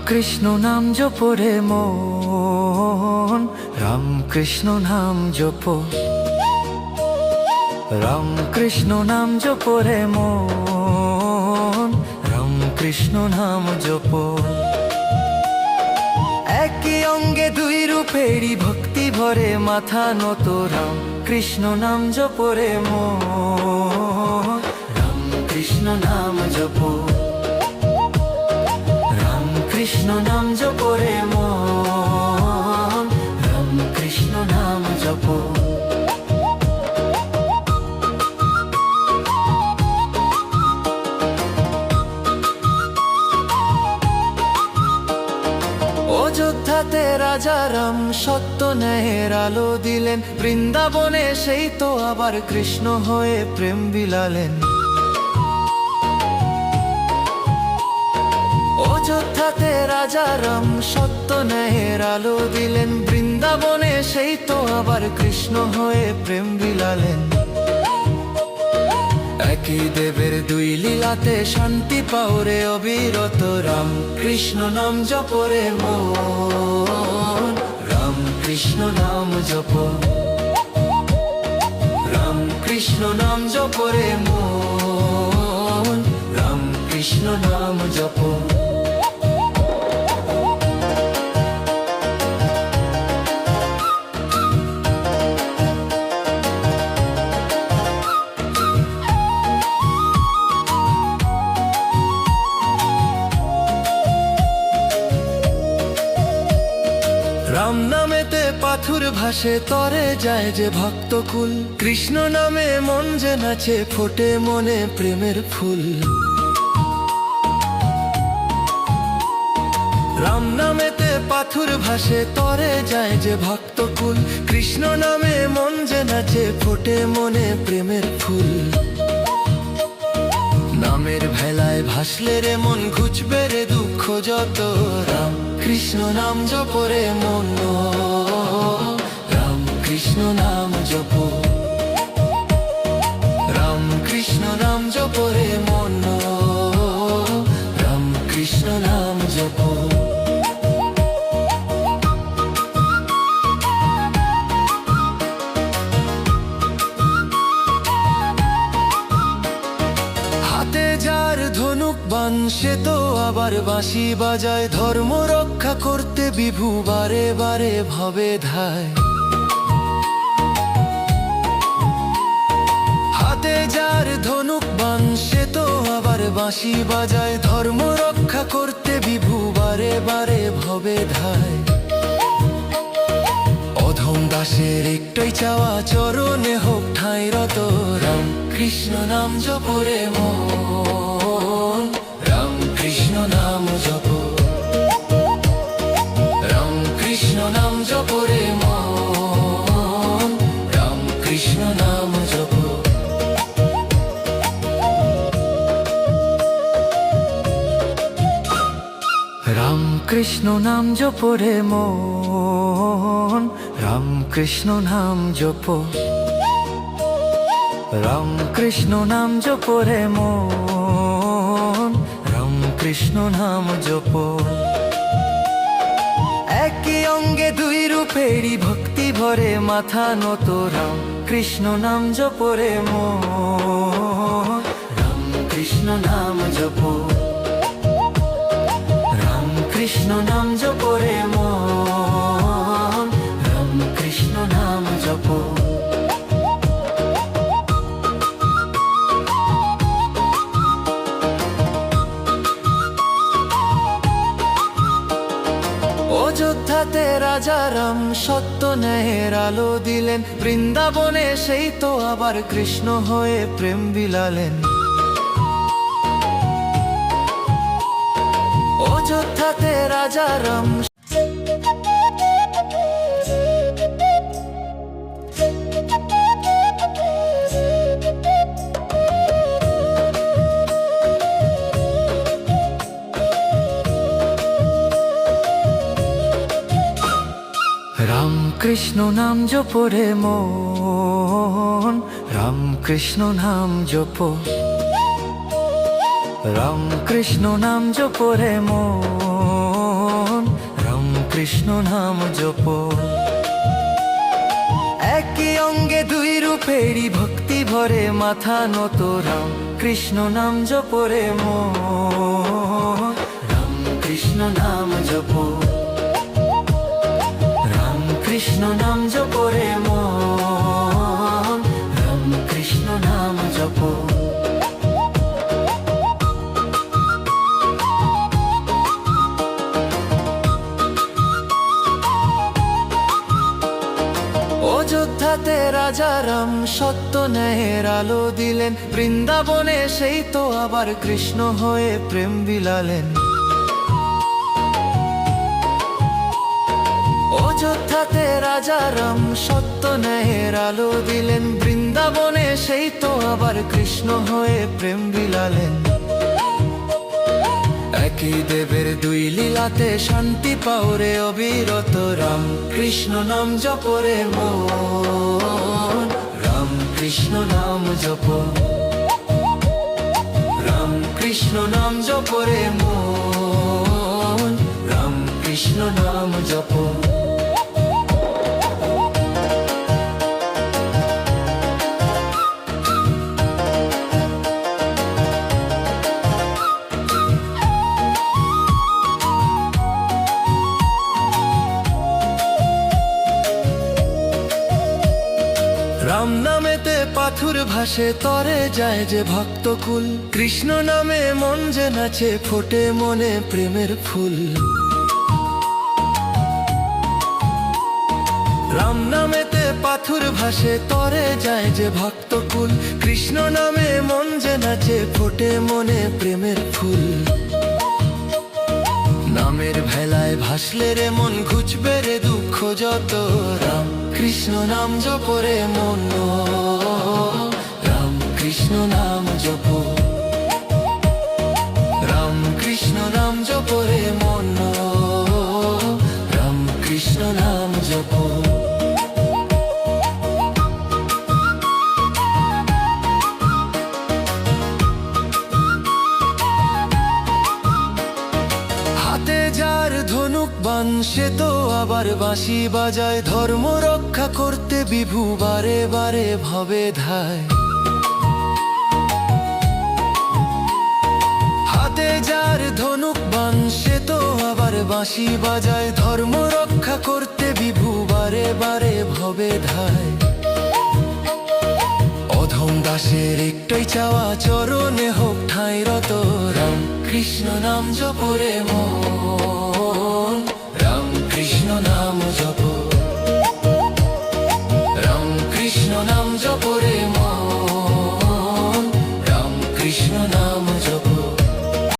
কৃষ্ণ নাম জপরে মন, রাম কৃষ্ণ নাম জপ। রাম কৃষ্ণ নাম জপরে মন, রাম কৃষ্ণ নাম জপ। একই অঙ্গে দুই রূপেরই ভক্তি ভরে মাথা নত। রাম কৃষ্ণ নাম জপরে মন, রাম কৃষ্ণ নাম জপ। রাম কৃষ্ণ নাম জপরে মন, রাম কৃষ্ণ নাম জপ। অযোধ্যাতে রাজা রাম সত্য ন্যায়ের আলো দিলেন। বৃন্দাবনে সেই তো আবার কৃষ্ণ হয়ে প্রেম বিলালেন। অযোধ্যাতে রাজা রাম সত্য ন্যায়ের আলো দিলেন। বৃন্দাবনে সেই তো আবার কৃষ্ণ হয়ে প্রেম বিলালেন। একই দেবের দুই লীলাতে শান্তি পাওরে অবিরত। রাম কৃষ্ণ নাম জপরে মন, রাম কৃষ্ণ নাম জপ। রাম কৃষ্ণ নাম জপরে মন, রাম কৃষ্ণ নাম জপ। রাম নামেতে পাথুর ভাসে তরে যায় যে ভক্তকুল। কৃষ্ণ নামে মন যে নাচে ফোটে মনে প্রেমের ফুল। রাম নামেতে পাথুর ভাসে তরে যায় যে ভক্তকুল। কৃষ্ণ নামে মন যে নাচে ফোটে মনে প্রেমের ফুল। নামের ভেলায় ভাসলে রে মন ঘুচবে রে দুঃখ যত। রাম কৃষ্ণ নাম জপরে মন, রাম কৃষ্ণ নাম জপ। রাম কৃষ্ণ নাম জপরে মন, রাম কৃষ্ণ নাম জপ। হাতে যার ধনুক বান সে তো আবার বাঁশি বাজায়। ধর্ম রক্ষা করতে বিভু বারে বারে ভবে ধায়। হাতে যার ধনুক বান সে তো আবার বাঁশি বাজায়। ধর্ম রক্ষা করতে বিভু বারে বারে ভবে ধায়। অধম দাসের একটাই চাওয়া চরণে হোক ঠাঁই রত। রাম কৃষ্ণ নাম জপরে মন, রাম কৃষ্ণ নাম জপ। রাম কৃষ্ণ নাম জপরে মন, রাম কৃষ্ণ নাম জপ। রাম কৃষ্ণ নাম জপরে মন, রাম কৃষ্ণ নাম জপ। রাম কৃষ্ণ নাম জপরে মন, রাম কৃষ্ণ নাম জপ। একই অঙ্গে দুই রূপেরই ভক্তি ভরে মাথা নত। রাম কৃষ্ণ নাম জপরে মন, রাম কৃষ্ণ নাম জপ। রাম কৃষ্ণ নাম জপরে মন, রাম কৃষ্ণ নাম জপ। অযোধ্যাতে রাজা রাম সত্য ন্যায়ের আলো দিলেন। বৃন্দাবনে সেই তো আবার কৃষ্ণ হয়ে প্রেম বিলালেন। অযোধ্যাতে রাজা রাম রাম কৃষ্ণ নাম জপরে মন, রাম কৃষ্ণ নাম জপ। রাম কৃষ্ণ নাম জপরে মন, কৃষ্ণ নাম জপ। একই অঙ্গে দুই রূপেরই ভক্তি ভরে মাথা নত, রাম কৃষ্ণ নাম জপরে মন। রাম কৃষ্ণ নাম জপ, রাম কৃষ্ণ নাম জপরে মন। রাম কৃষ্ণ নাম জপ। অযোধ্যাতে রাজা রাম সত্য ন্যায়ের আলো দিলেন, বৃন্দাবনে সেই তো আবার কৃষ্ণ হয়ে প্রেম বিলালেন। অযোধ্যাতে রাজা রাম সত্য ন্যায়ের আলো দিলেন, বৃন্দাবনে সেই তো আবার কৃষ্ণ হয়ে প্রেম বিলালেন। একই দেবের দুই লীলাতে শান্তি পাওরে অবিরত, রাম কৃষ্ণ নাম জপরে মন। রাম কৃষ্ণ নাম জপ, রাম কৃষ্ণ নাম জপরে মন। রাম কৃষ্ণ নাম জপ। রাম নামেতে পাথর ভাসে তরে যায় যে ভক্তকুল, কৃষ্ণ নামে মন যে নাচে ফোটে মনে প্রেমের ফুল। রাম নামেতে পাথর ভাসে তরে যায় যে ভক্তকুল, কৃষ্ণ নামে মন যে নাচে ফোটে মনে প্রেমের ফুল। নামের ভেলায় ভাসলে রে মন ঘুচবে রে দুঃখ যত, রাম কৃষ্ণ নাম জপরে মন। রাম কৃষ্ণ নাম জপ, রাম কৃষ্ণ নাম জপরে মন। রাম কৃষ্ণ নাম জপ। হাতে যার ধনুক বান সে তো আবার বাঁশি বাজায়, ধর্ম রক্ষা করতে বিভু বারে বারে ভবে ধায়। হাতে যার ধনুক বান সে তো আবার বাঁশি বাজায়, ধর্ম রক্ষা করতে বিভু বারে বারে ভবে ধায়। অধম দাসের একটাই চাওয়া চরণে হোক ঠাঁই রত, রাম কৃষ্ণ নাম জপরে মন। রাম কৃষ্ণ নাম জপ, রাম কৃষ্ণ নাম জপরে মন।